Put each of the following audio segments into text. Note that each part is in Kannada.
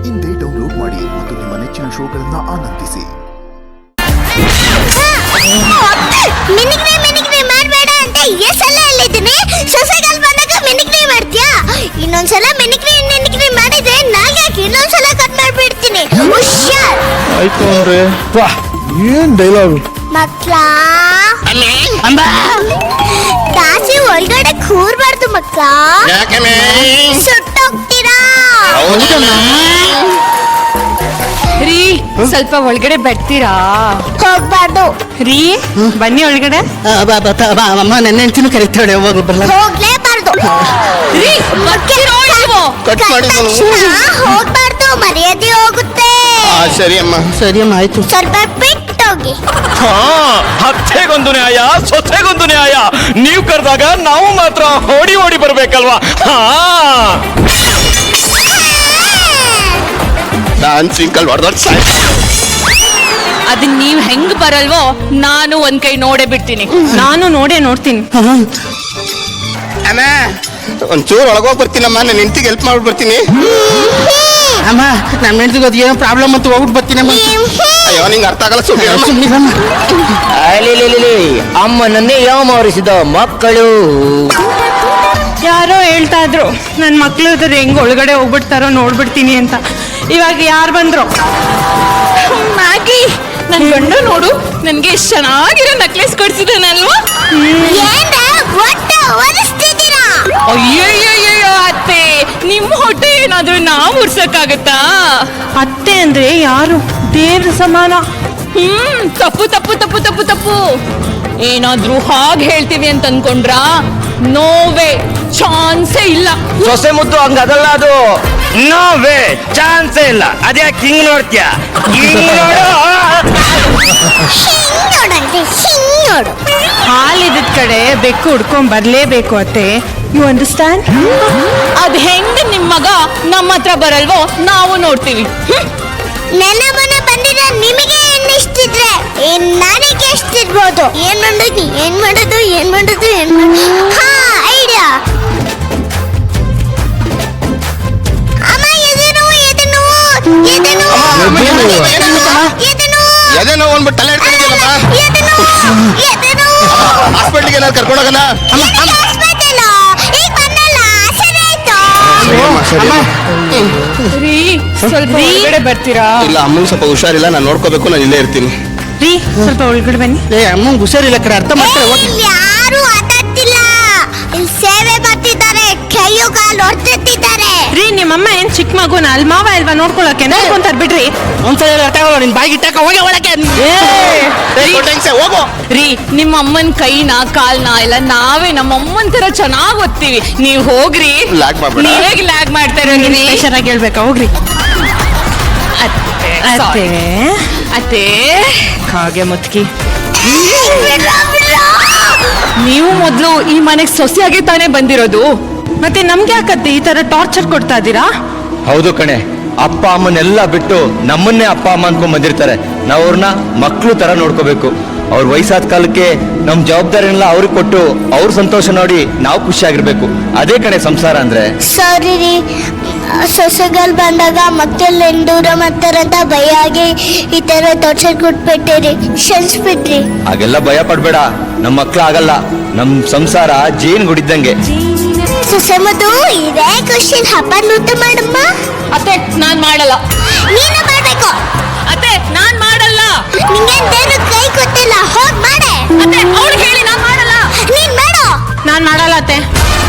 ಇಂದೇ ಡೌನ್ಲೋಡ್ ಮಾಡಿ ಮತ್ತು ನಿಮ್ಮ ನೆಚ್ಚಿನ ಶೋಗಳನ್ನ ಆನಂದಿಸಿ. ಮಿನಿಕ್ರಿ ಮಾಡಬೇಡ ಅಂತ ಎಷ್ಟೆಲ್ಲ ಹೇಳಿದ್ದೀನಿ. ಸೊಸೆಗಳು ಬಂದಾಗ ಮಿನಿಕ್ರಿ ಮಾಡ್ತೀಯಾ? ಇನ್ನೊಂದ್ಸಲ ಮಿನಿಕ್ರಿ ಮಾಡಿದ್ರೆ ನಾಲ್ಕು ಇನ್ನೊಂದ್ಸಲ ಕಟ್ ಮಾಡ್ಬಿಡ್ತೀನಿ. ಹುಷಾರ್. ಆಯ್ತು ಅಂದ್ರೆ ವಾ ಏನ್ ಡೈಲಾಗ್ ಮಕ್ಳಾ ಕಾಸಿ ಒಳಗಡೆ ಕೂರ್ಬಾರ್ದು ಮಕ್ಳ, ಸುಟ್ಟೋಗ್ತೀರಾ. ರೀ ಸ್ವಲ್ಪ ಒಳಗಡೆ ಬರ್ತೀರಾ? ಹೋಗ್ಬಾರ್ದು ರೀ ಬನ್ನಿ ಒಳಗಡೆ. ಅಮ್ಮ ನನ್ನ ಹೆಂಡತಿನೂ ಕರೀತಾಳೆ, ಹೋಗಿ ಬರಲ್ಲ. ಹೋಗ್ಲೇಬಾರ್ದು ರೀ ಬರ್ತೀರೋ ನೀವು? ಹೋಗ್ಬಾರ್ದು, ಮರ್ಯಾದೆ ಹೋಗುತ್ತೆ. ಸರಿ ಅಮ್ಮ ಆಯ್ತು. ಸ್ವಲ್ಪ ಬಿಟ್ಟೋಗಿ. ಹತ್ತೆಗೊಂದು ನ್ಯಾಯ, ಸೊಸೆಗೊಂದು ನ್ಯಾಯ. ನೀವು ಕರೆದಾಗ ನಾವು ಮಾತ್ರ ಓಡಿ ಬರ್ಬೇಕಲ್ವಾ? ಡಾನ್ಸಿಂಗ್ ಅದನ್ನ ನೀವ್ ಹೆಂಗ್ ಬರಲ್ವೋ ನಾನು ಒಂದ್ ಕೈ ನೋಡೇ ಬಿಡ್ತೀನಿ. ನಾನು ನೋಡ್ತೀನಿ. ಅಮ್ಮ ಒಂಚೂರು ಒಳಗೋಗಿ ಬರ್ತೀನಮ್ಮ, ನನ್ನ ಹೆಂಡತಿಗೆ ಹೆಲ್ಪ್ ಮಾಡ್ಬಿಟ್ಟು ಬರ್ತೀನಿ. ಅಮ್ಮ ನಮ್ಮ ಹೆಂಡತಿಗೆ ಅದು ಏನೋ ಪ್ರಾಬ್ಲಮ್ ಅಂತ ಹೋಗ್ಬಿಟ್ಟು ಬರ್ತೀನಮ್ಮ. ಅಯ್ಯೋ ನಿಂಗೆ ಅರ್ಥ ಆಗಲ್ಲ, ಅಮ್ಮನನ್ನೇ ಯಾಮರಿಸಿದ ಮಕ್ಕಳು. ಯಾರೋ ಹೇಳ್ತಾ ಇದ್ರು ನನ್ ಮಕ್ಳು ಹೆಂಗ್ ಒಳಗಡೆ ಹೋಗ್ಬಿಡ್ತಾರೋ ನೋಡ್ಬಿಡ್ತೀನಿ ಅಂತ. ಇವಾಗ ಯಾರು ಬಂದ್ರು? ಮ್ಯಾಗಿ, ನನ್ ಗಂಡ ನೋಡು ನನ್ಗೆ ಎಷ್ಟ್ ಚೆನ್ನಾಗಿರೋ ನೆಕ್ಲೆಸ್ ಕೊಡ್ಸಿದಾನಲ್ವಾ? ಅಯ್ಯಯ್ಯಯ್ಯೋ ಅತ್ತೆ, ನಿಮ್ ಹೊಟ್ಟೆ ಏನಾದ್ರೂ ನಾವ್ ಉರ್ಸಕ್ಕಾಗತ್ತಾ? ಅತ್ತೆ ಅಂದ್ರೆ ಯಾರು? ದೇವ್ರ ಸಮಾನ. ತಪ್ಪು ಏನಾದ್ರೂ ಹಾಗೆ ಹೇಳ್ತೀವಿ ಅಂತ ಅನ್ಕೊಂಡ್ರಾ? ನೋವೇ, ಚಾನ್ಸೇ ಇಲ್ಲ. ಸೊಸೆ ಮುದ್ದು ಹಂಗ ಅದಲ್ಲ, ಅದು ನೋವೇ ಚಾನ್ಸೇ ಇಲ್ಲ. ಅದ್ಯಾಕೆ ಹಿಂಗ್ ನೋಡ್ತೀಯ? ಹಾಲಿದ ಕಡೆ ಬೆಕ್ಕು ಹುಡ್ಕೊಂಡ್ ಬರ್ಲೇಬೇಕು ಅತ್ತೆ. You understand? ಅದ್ ಹೆಂಗ್ ನಿಮ್ ಮಗ ನಮ್ಮ ಹತ್ರ ಬರಲ್ವೋ ನಾವು ನೋಡ್ತೀವಿ. ನನ್ನ ಮನೆ ಬಂದಿರೋ ನಿಮಗೆ ಎಷ್ಟಿದ್ರೆ ನನಗೆ ಎಷ್ಟಿರ್ಬೋದು? ಏನ್ ಮಾಡೋದು ಹಾ ಐಡಿಯಾ. ಅಮ್ಮ ಎದೇನೋ ಒಂದ್ಬಿಟ್ಟು ತಲೆ ಹಿಡ್ಕೊಂಡಿದ್ದೀನಮ್ಮ. ಹಾಸ್ಪಿಟ್ಲಿಗೆ ಏನಾದ್ರು ಕರ್ಕೊಂಡೋಗಲ್ಲ? ರೀ ಸ್ವಲ್ಪ ಒಳಗಡೆ ಬರ್ತೀರಾ? ಇಲ್ಲ, ಅಮ್ಮಂಗೆ ಸ್ವಲ್ಪ ಹುಷಾರಿಲ್ಲ, ನಾನು ನೋಡ್ಕೋಬೇಕು, ನಾನು ಇಲ್ಲೇ ಇರ್ತೀನಿ. ರೀ ಸ್ವಲ್ಪ ಒಳಗಡೆ ಬನ್ನಿ. ಅಮ್ಮಂಗೆ ಹುಷಾರಿಲ್ಲ ಕಡೆ, ಅರ್ಥ ಮಾಡ್ತಾರೆ. ಯಾರು ಮಾತಾಡ್ತಿಲ್ಲ, ಇಲ್ಲಿ ಸೇವೆ ಮಾಡ್ತಿದ್ದಾರೆ, ಕೈಯು ಕಾಲು ಹೊಡ್ತಿದ್ದಾರೆ. ರೀ ನಿಮ್ಮಮ್ಮ ಏನ್ ಚಿಕ್ಕ ಮಗುನ ಅಲ್ಲಿ ಮಾವ ಇಲ್ವಾ ನೋಡ್ಕೊಳಕ್ಕೆ? ನೋಡ್ಕೊಂತಾರ ಬಿಡ್ರಿ. ಒಂದ್ಸಲ ಅರ್ಥ ಆಗೋಲ್ಲ, ನಿನ್ ಬಾಯಿಗೆ ಇಟ್ಟಾಕ ಹೋಗಿ ಒಳಗೆ ಹೋಗು. ರೀ ನಿಮ್ಮ ಅಮ್ಮನ ಕೈನ ಕಾಲ್ನ ಎಲ್ಲ ನಾವೇ ನಮ್ಮ ಅಮ್ಮನ ತರ ಚೆನ್ನಾಗ್ ಓದ್ತೀವಿ. ನೀವ್ ಹೋಗ್ರಿ. ನೀವೇಗ್ ಲ್ಯಾಗ್ ಮಾಡ್ತಾ ಇರೋದ್ರಿ? ಆಗಿ ಹೇಳ್ಬೇಕಾ? ಹೋಗ್ರಿ. ಅತ್ತೆ ಹಾಗೆ ಮುತ್ಕಿ, ನೀವು ಮೊದ್ಲು ಈ ಮನೆಗ್ ಸೊಸೆಯಾಗಿ ತಾನೇ ಬಂದಿರೋದು, ಮತ್ತೆ ನಮ್ಗೆ ಯಾಕತ್ತೆ ಈ ತರ ಟಾರ್ಚರ್ ಕೊಡ್ತಾ ಇದ್ದೀರಾ? ಹೌದು ಕಣೆ, ಅಪ್ಪ ಅಮ್ಮನೆಲ್ಲ ಬಿಟ್ಟು ನಮ್ಮನ್ನೇ ಅಪ್ಪ ಅಮ್ಮ ಅನ್ಕೊಂಡ್ ಬಂದಿರ್ತಾರೆ. ನಾವು ಅವ್ರನ್ನ ಮಕ್ಳು ತರ ನೋಡ್ಕೋಬೇಕು. ಅವ್ರ ವಯಸ್ಸಾದ ಕಾಲಕ್ಕೆ ನಮ್ ಜವಾಬ್ದಾರಿನೆಲ್ಲ ಅವ್ರಿಗೆ ಕೊಟ್ಟು ಅವ್ರ ಸಂತೋಷ ನೋಡಿ ನಾವು ಖುಷಿಯಾಗಿರ್ಬೇಕು. ಅದೇ ಕಣೆ ಸಂಸಾರ ಅಂದ್ರೆ. ಸಾರಿ ರೀ, ಸೊಸೆಗಳು ಬಂದಾಗ ಮಕ್ಕಳು ದೂರ ಮಾಡ್ತಾರಂತ ಭಯ ಆಗಿ ಈ ತರ ಟಾರ್ಚರ್ ಕೊಟ್ಬಿಟ್ಟಿರಿ, ಕ್ಷಮಿಸ್ಬಿಟ್ರಿ. ಹಾಗೆಲ್ಲ ಭಯ ಪಡ್ಬೇಡ, ನಮ್ಮ ಮಕ್ಳು ಆಗಲ್ಲ. ನಮ್ ಸಂಸಾರ ಜೇನ್ ಗುಡಿದ್ದಂಗೆ. ಸೊಸೆ ಮದು ಇದೇ ಕ್ವಶನ್ ಹಬ್ಬ ನೂತ ಮಾಡಮ್ಮ. ಅತ್ತೆ ನಾನ್ ಮಾಡಲ್ಲ. ನೀನು ಮಾಡ್ಬೇಕು. ಅತ್ತೆ ನಾನ್ ಮಾಡಲ್ಲ. ನಿಂಗೆ ದೇವ್ರು ಕೈ ಕೊಟ್ಟಿಲ್ಲ, ಹೋಗ್ ಮಾಡೆ. ಅತ್ತೆ ಅವ್ಳಿಗೆ ಹೇಳಿ ನಾನ್ ಮಾಡಲ್ಲ. ನೀನ್ ಮಾಡು. ನಾನ್ ಮಾಡಲ್ಲ ಅತ್ತೆ.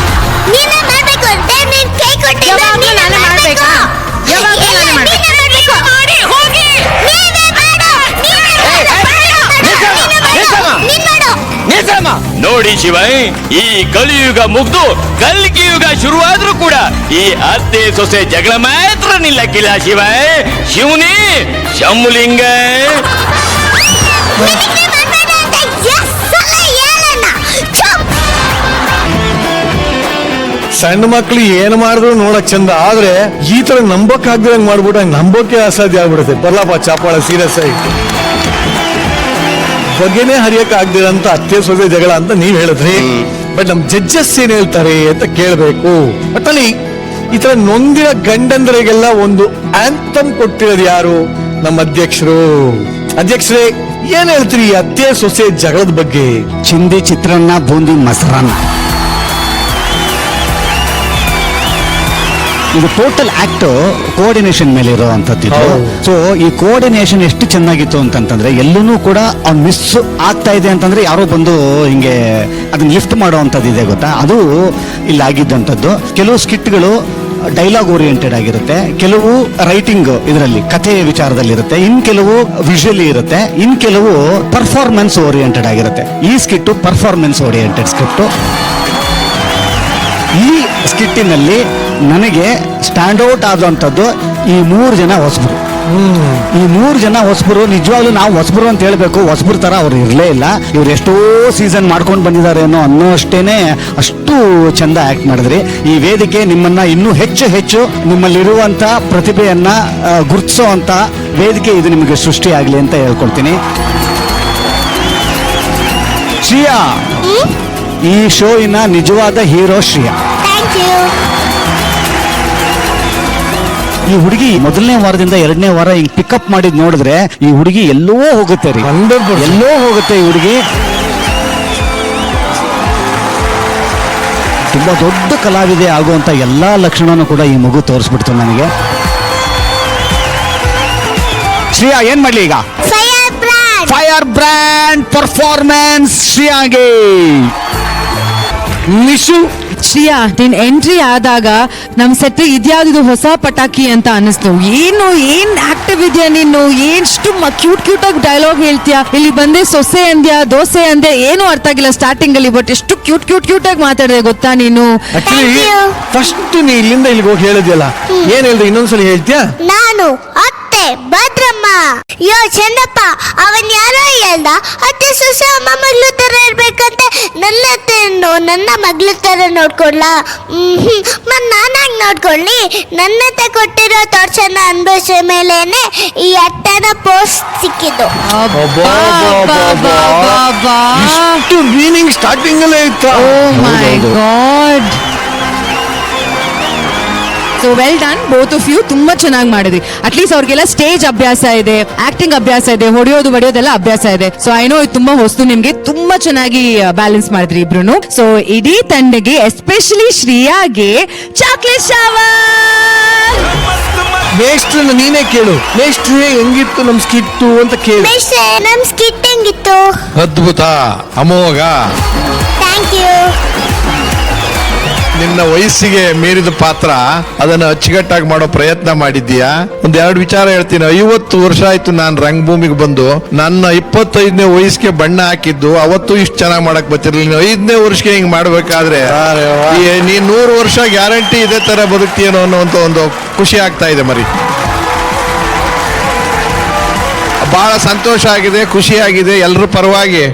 ನೀನೇ ಮಾಡ್ಬೇಕು, ದೇವ್ರು ನಿನ್ ಕೈ ಕೊಟ್ಟಿಲ್ಲ. ಯಾವಾಗ್ಲೂ ನಾನೇ ಮಾಡ್ಬೇಕಾ? ಯಾವಾಗ್ಲೂ ನಾನೇ ಮಾಡ್ಬೇಕು. ಮಾಡಿ ಹೋಗಿ. ನೀವೇ ಮಾಡು. ನೀನ್ ಮಾಡು. ನೋಡಿ ಶಿವೈ, ಈ ಕಲಿಯುಗ ಮುಗ್ದು ಕಲ್ಕಿ ಯುಗ ಶುರುವಾದ್ರೂ ಕೂಡ ಈ ಅತ್ತೆ ಸೊಸೆ ಜಗಳ ಮಾತ್ರ ನಿಲ್ಲಕ್ಕಿಲ್ಲ ಶಿವೈ. ಶಿವನೇ ಶಂಭುಲಿಂಗ. ಸಣ್ಣ ಮಕ್ಳು ಏನ್ ಮಾಡಿದ್ರು ನೋಡಕ್ ಚಂದ, ಆದ್ರೆ ಈ ತರ ನಂಬಕ್ ಆಗ್ದಂಗ್ ಮಾಡ್ಬಿಟ್ಟ ನಂಬೋಕೆ ಅಸಾಧ್ಯ ಆಗ್ಬಿಡುತ್ತೆ. ಬರ್ಲಪ್ಪ ಚಾಪಾಳ ಸೀರಿಯಸ್ ಆಗಿ. ಬಗ್ಗೆನೇ ಹರಿಯಕ್ ಆಗ್ದಿರಂತ ಅತ್ತೆ ಸೊಸೆ ಜಗಳ ಅಂತ ನೀವ್ ಹೇಳಿದ್ರಿ. ಬಟ್ ನಮ್ ಜಡ್ಜಸ್ ಏನ್ ಹೇಳ್ತಾರೆ ಅಂತ ಕೇಳ್ಬೇಕು. ಒಟ್ಟಲ್ಲಿ ಈ ತರ ನೊಂದಿನ ಗಂಡಂದರಿಗೆಲ್ಲ ಒಂದು ಆಂಥಮ್ ಕೊಟ್ಟಿರೋದು ಯಾರು? ನಮ್ಮ ಅಧ್ಯಕ್ಷರು. ಅಧ್ಯಕ್ಷರೇ, ಏನ್ ಹೇಳ್ತೀರಿ ಈ ಅತ್ತೆ ಸೊಸೆ ಜಗಳದ ಬಗ್ಗೆ? ಚಿಂದಿ ಚಿತ್ರಾನ್ನ, ಬೂಂದಿ ಮೊಸರನ್ನ. ಇದು ಟೋಟಲ್ ಆಕ್ಟ್ ಕೋಆರ್ಡಿನೇಷನ್ ಮೇಲೆ ಇರುವಂತದ್ದು ಇದು. ಸೊ ಈ ಕೋಆರ್ಡಿನೇಷನ್ ಎಷ್ಟು ಚೆನ್ನಾಗಿತ್ತು ಅಂತಂತಂದ್ರೆ ಎಲ್ಲೂ ಕೂಡ ಅವ್ನು ಮಿಸ್ ಆಗ್ತಾ ಇದೆ ಅಂತಂದ್ರೆ ಯಾರೋ ಬಂದು ಹಿಂಗೆ ಅದನ್ನ ಲಿಫ್ಟ್ ಮಾಡುವಂಥದ್ದು ಇದೆ ಗೊತ್ತಾ, ಅದು ಇಲ್ಲಿ ಆಗಿದ್ದಂಥದ್ದು. ಕೆಲವು ಸ್ಕಿಟ್ಗಳು ಡೈಲಾಗ್ ಓರಿಯೆಂಟೆಡ್ ಆಗಿರುತ್ತೆ, ಕೆಲವು ರೈಟಿಂಗ್ ಇದರಲ್ಲಿ ಕಥೆ ವಿಚಾರದಲ್ಲಿ ಇರುತ್ತೆ, ಇನ್ ಕೆಲವು ವಿಜುವಲಿ ಇರುತ್ತೆ, ಇನ್ ಕೆಲವು ಪರ್ಫಾರ್ಮೆನ್ಸ್ ಓರಿಯೆಂಟೆಡ್ ಆಗಿರುತ್ತೆ. ಈ ಸ್ಕಿಟ್ ಪರ್ಫಾರ್ಮೆನ್ಸ್ ಓರಿಯೆಂಟೆಡ್ ಸ್ಕ್ರಿಪ್ಟ್. ಈ ಸ್ಕಿಟ್ಟಿನಲ್ಲಿ ನನಗೆ ಸ್ಟ್ಯಾಂಡ್ ಔಟ್ ಆದಂಥದ್ದು ಈ 3 ಜನ ಹೊಸಬರು. ಈ 3 ಜನ ಹೊಸಬರು ನಿಜವಾಗ್ಲೂ ನಾವು ಹೊಸಬರು ಅಂತ ಹೇಳ್ಬೇಕು, ಹೊಸಬರು ತರ ಅವ್ರು ಇರಲೇ ಇಲ್ಲ. ಇವ್ರು ಎಷ್ಟೋ ಸೀಸನ್ ಮಾಡ್ಕೊಂಡು ಬಂದಿದ್ದಾರೆ ಅನ್ನೋ ಅಷ್ಟೇನೆ ಅಷ್ಟು ಚಂದ ಆಕ್ಟ್ ಮಾಡಿದ್ರಿ. ಈ ವೇದಿಕೆ ನಿಮ್ಮನ್ನ ಇನ್ನೂ ಹೆಚ್ಚು ನಿಮ್ಮಲ್ಲಿರುವಂತ ಪ್ರತಿಭೆಯನ್ನ ಗುರುತಿಸೋ ಅಂತ ವೇದಿಕೆ ಇದು ನಿಮಗೆ ಸೃಷ್ಟಿಯಾಗಲಿ ಅಂತ ಹೇಳ್ಕೊಳ್ತೀನಿ. ಶ್ರೇಯಾ, ಈ ಶೋಯಿನ ನಿಜವಾದ ಹೀರೋ ಶ್ರೇಯಾ. Thank you. ಈ ಹುಡುಗಿ ಮೊದಲನೇ ವಾರದಿಂದ 2ನೇ ವಾರ ಹಿಂಗ್ ಪಿಕಪ್ ಮಾಡಿದ್ ನೋಡಿದ್ರೆ ಈ ಹುಡುಗಿ ಎಲ್ಲೋ ಹೋಗುತ್ತೆ ರೀ, 100%. ಎಲ್ಲೋ ಹೋಗುತ್ತೆ ಈ ಹುಡುಗಿ. ತುಂಬಾ ದೊಡ್ಡ ಕಲಾವಿದೆ ಆಗುವಂತ ಎಲ್ಲಾ ಲಕ್ಷಣನೂ ಕೂಡ ಈ ಮಗು ತೋರಿಸ್ಬಿಡ್ತು ನನಗೆ. ಶ್ರೇಯಾ ಏನ್ ಮಾಡ್ಲಿ ಈಗ? ಫೈರ್ ಬ್ರ್ಯಾಂಡ್ ಪರ್ಫಾರ್ಮೆನ್ಸ್ ಶ್ರೇಯಾಗೆ. ನಿಶು, ಶ್ರೇಯಾ, ನೀನ್ ಎಂಟ್ರಿ ಆದಾಗ ನಮ್ ಸೆಟ್ ಇದ್ಯಾವ್ದು ಹೊಸ ಪಟಾಕಿ ಅಂತ ಅನಿಸ್ತು. ಏನ್ ಆಕ್ಟಿವ್ ಇದೆಯಾ ನೀನು, ಎಷ್ಟು ಕ್ಯೂಟ್ ಆಗಿ ಡೈಲಾಗ್ ಹೇಳ್ತೀಯಾ. ಇಲ್ಲಿ ಬಂದೆ ಸೊಸೆ ಅಂದ್ಯಾ, ದೋಸೆ ಅಂದ್ಯಾ, ಏನು ಅರ್ಥ ಆಗಿಲ್ಲ ಸ್ಟಾರ್ಟಿಂಗ್ ಅಲ್ಲಿ, ಬಟ್ ಎಷ್ಟು ಕ್ಯೂಟ್ ಆಗಿ ಮಾತಾಡಿದೆ ಗೊತ್ತಾ ನೀನು. ಆಕ್ಚುಲಿ ಫಸ್ಟ್ ನೀ ಇಲ್ಲಿಂದ ಇಲ್ಲಿಗೆ ಹೋಗಿ ಹೇಳಿದ್ಯಲ್ಲ, ಏನ್ ಹೇಳ್ದೆ ಇನ್ನೊಂದ್ಸಲ ಹೇಳ್ತೀಯಾ? ನಾನು ಅತ್ತೆ ಭದ್ರಮ್ಮ. ಯೋ ಚಂದಪ್ಪ, ಅವನ್ ಯಾರೋ ಹೇಳ್ದ ಅತ್ತೆ ಸೊಸೆ ಅಮ್ಮ ಮಗ್ಳು ತರ ಇರ್ಬೇಕಂತ. ನನ್ನ ಅತ್ತೆಯನ್ನು ನನ್ನ ಮಗ್ಳು ತರ ನೋಡ್ಕೊಡ್ಲಾ? ಮತ್ ನಾನಾಗ್ ನೋಡ್ಕೊಳ್ಳಿ? ನನ್ನತ್ತೆ ಕೊಟ್ಟಿರೋ torture ಅನ್ಭವಿಸೋ ಮೇಲೇನೆ ಈ ಅಟ್ಟನ ಪೋಸ್ಟ್ ಸಿಕ್ಕಿದ್ದು. ಇಷ್ಟು ಮೀನಿಂಗ್ ಸ್ಟಾರ್ಟಿಂಗ್ ಅಲ್ಲೇ ಇತ್ತು. Oh my God. So well done both of you, ತುಂಬಾ ಚೆನ್ನಾಗಿ ಮಾಡಿದ್ರಿ. ಅಟ್ಲೀಸ್ಟ್ ಅವ್ರಿಗೆಲ್ಲ ಸ್ಟೇಜ್ ಅಭ್ಯಾಸ ಇದೆ, ಆಕ್ಟಿಂಗ್ ಅಭ್ಯಾಸ ಇದೆ, ಹೊಡೆಯೋದೆಲ್ಲ ಅಭ್ಯಾಸ ಇದೆ. ಸೊ ಐ ನೋ ಇದು ತುಂಬಾ ಹೊಸ್ತು ನಿಮ್ಗೆ. ತುಂಬಾ ಚೆನ್ನಾಗಿ ಬ್ಯಾಲೆನ್ಸ್ ಮಾಡಿದ್ರಿ ಇಬ್ರು. ಸೊ ಇಡೀ ತಂಡಗೆ, ಎಸ್ಪೆಷಲಿ ಶ್ರೇಯಾಗೆ ಚಾಕ್ಲೇಟ್ ಶವರ್. ಮೇಷ್ಟ್ರನ್ನ ನೀನೇ ಕೇಳು, ಮೇಷ್ಟ್ರೇ ಹೆಂಗಿತ್ತು ನಮ್ ಸ್ಕಿಟ್ಟು ಅಂತ ಕೇಳು. ನಮ್ ಸ್ಕಿಟ್ ಹೆಂಗಿತ್ತು? ಅದ್ಭುತ, ಅಮೋಘ. Thank you. ನಿನ್ನ ವಯಸ್ಸಿಗೆ ಮೀರಿದ ಪಾತ್ರ, ಅದನ್ನ ಅಚ್ಚುಕಟ್ಟಾಗಿ ಮಾಡೋ ಪ್ರಯತ್ನ ಮಾಡಿದ್ದೀಯಾ. 2 ವಿಚಾರ ಹೇಳ್ತೀನಿ. 50 ವರ್ಷ ಆಯ್ತು ನಾನು ರಂಗಭೂಮಿಗೆ ಬಂದು. ನನ್ನ 25ನೇ ವಯಸ್ಸಿಗೆ ಬಣ್ಣ ಹಾಕಿದ್ದು ಅವತ್ತು ಇಷ್ಟು ಚೆನ್ನಾಗಿ ಮಾಡಕ್ ಬರ್ತಿರ್ಲಿಲ್ಲ. 5ನೇ ವರ್ಷಕ್ಕೆ ಹಿಂಗ್ ಮಾಡ್ಬೇಕಾದ್ರೆ ನೀನ್ 100 ವರ್ಷ ಗ್ಯಾರಂಟಿ ಇದೇ ತರ ಬದುಕ್ತೀಯನೋ ಅನ್ನೋಂತ ಒಂದು ಖುಷಿ ಆಗ್ತಾ ಇದೆ ಮರಿ. ಬಹಳ ಸಂತೋಷ ಆಗಿದೆ, ಖುಷಿ ಆಗಿದೆ ಎಲ್ಲರ ಪರವಾಗಿ.